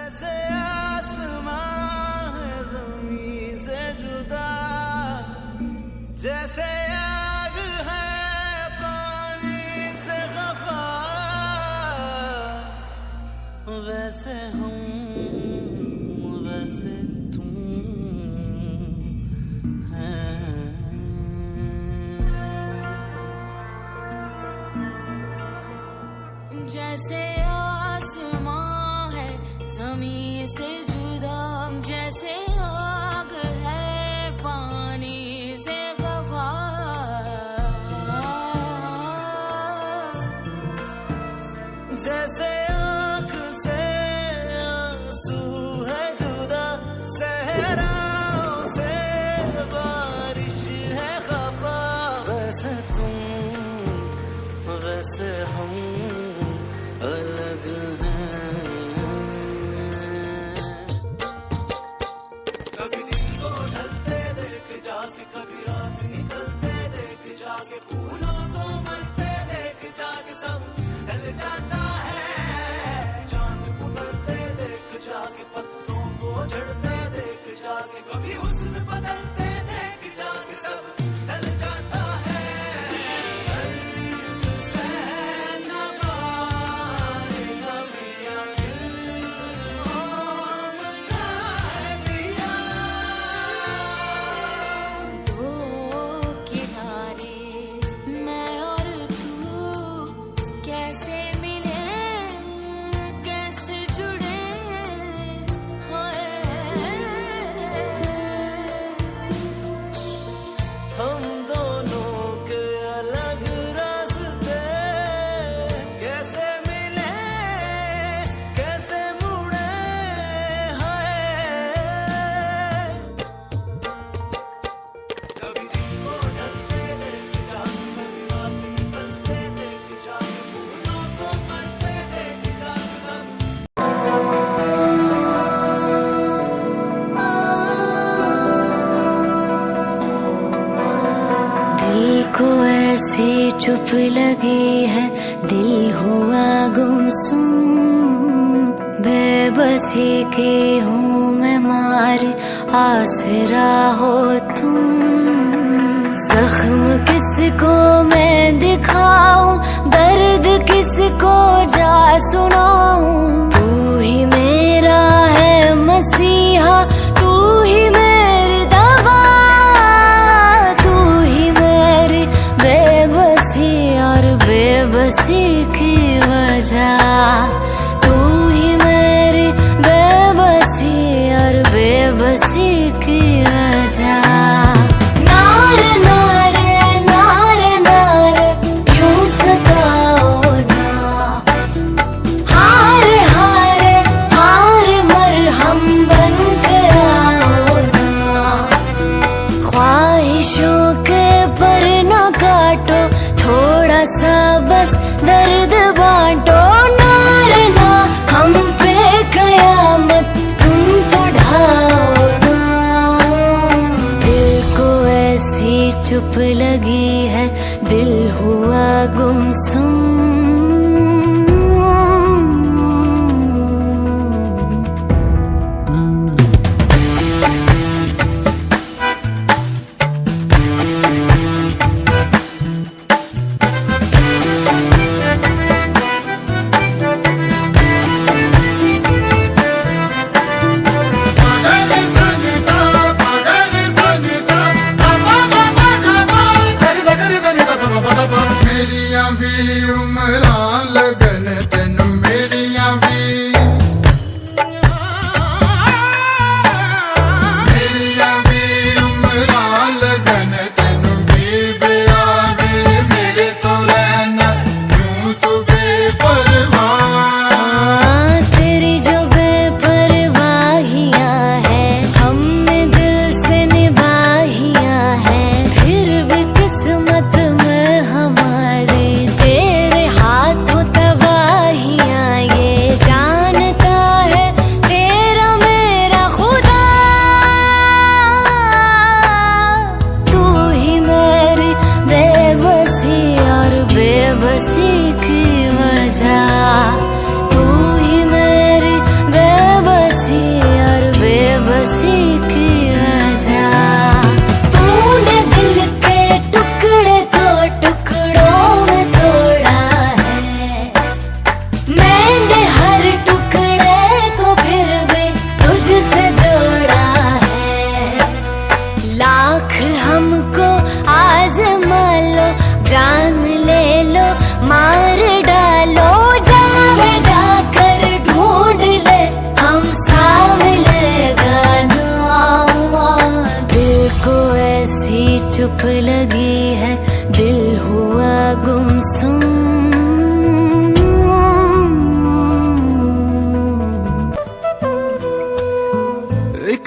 जैसे आसमां है ज़मीं से जुदा, जैसे आग है पानी से खफा, वैसे हम वैसे तुम हैं। जैसे आसमां है ज़मीं से जुदा, जैसे आग है पानी से खफा, जैसे आँख से आंसू है जुदा, सहराओं से बारिश है खफा, वैसे तुम वैसे हम अलग हैं। कभी दिन को ढलते देख जाके, कभी रात निकलते देख जाके, फूलों को मलते देख जाके सब ढल जाता है। चांद उतरते देख जाके, पत्तों को झड़ते देख जाके, कभी हुस्न बदलते देख जाके सब ढल जाता है। दर्द सह न पाएगा पिया दिल, मोम का है दिया। दो किनारे मैं और तू कैसे मिले, कैसे जुड़े, हाय। हम दोनों के अलग रास्ते कैसे मिले, कैसे मुड़े, हाय। कभी दिन को ढलते देख जाके, कभी रात निकलते देख जाके, फूलों को मलते देख जाके सब दिल को ऐसी चुप लगी है, दिल हुआ गुमसुम, बेबसी की हूँ मैं मारी, आसरा हो तुम। जख्म किसको मैं दिखाऊं, दर्द किसको जा सुनाऊं, तू ही मेरा है मसीहा, तू ही मेरी दवा, तू ही मेरी बेबसी और बेबसी की वजह, तू ही मेरी बेबसी और बेबसी की वजह। नार नार नार नार यूं सताओ ना, हार हार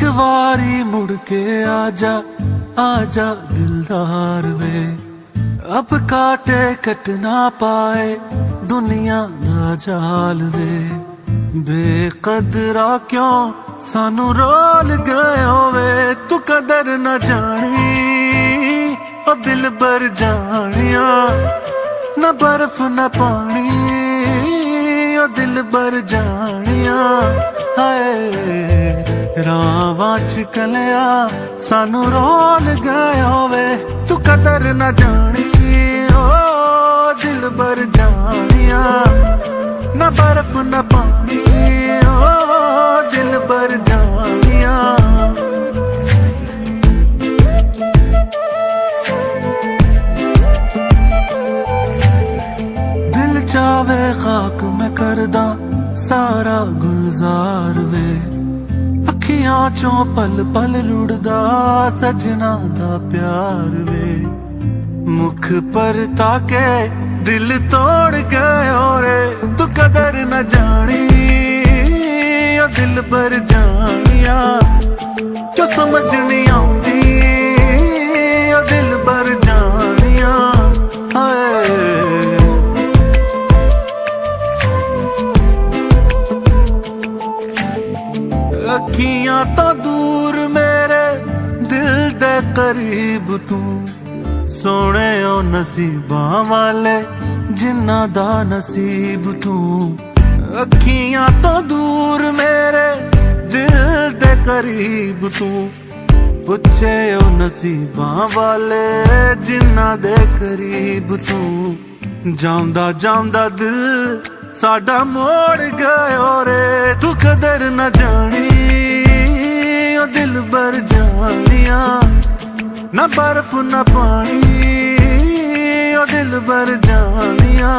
एक बारी मुड़ के आजा आजा दिलदार वे, अब काटे कट ना पाए दुनिया दा जाल वे। बेकदरा क्यों सानू रोल गए होवे, तू कदर न जानी ओ दिल बर जानिया, न बर्फ न पानी ओ दिल बर जानिया। हाय रावां च कलिया सानू रोल गए होवे, तू कदर न जानी ओ दिल बर जानिया, न बर्फ न पानी ओ दिल बर जानिया। दिल चावे खाक मैं करदा सारा गुलजार वे, अखियां चों पल पल रुड़दा सजना दा प्यार वे। मुख पर ताके दिल तोड़ गए रे, तू कदर न जानी ओ दिल बर जानिया, जो समझ नहीं आउंदी ओ दिल बर जानिया। हाय अखियां तो दूर मेरे दिल दे करीब तू, सोने ओ नसीबां वाले जिन्ना दा नसीब तू। अखियां तो दूर मेरे दिल दे करीब तू, पुछे ओ नसीबां वाले जिन्ना दे करीब तू। जांदा जांदा दिल साडा मोड़ गए रे, तू कदर न जानी ओ दिल बर जानिया, न बर्फ न पानी ओ दिल बर जानिया।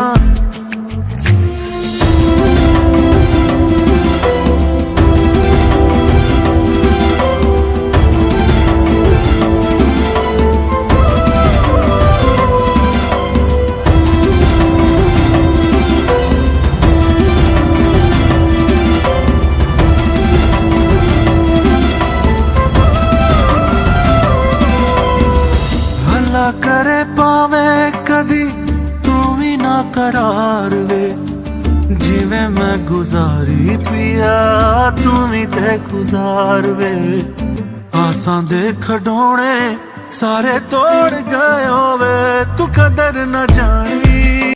भला करे पावे कदी तू भी ना करार वे, जिवें मैं गुजारी पिया तू भी ते गुजार वे। आसां दे खडोने सारे तोड़ गए होवे, तू कदर न जानी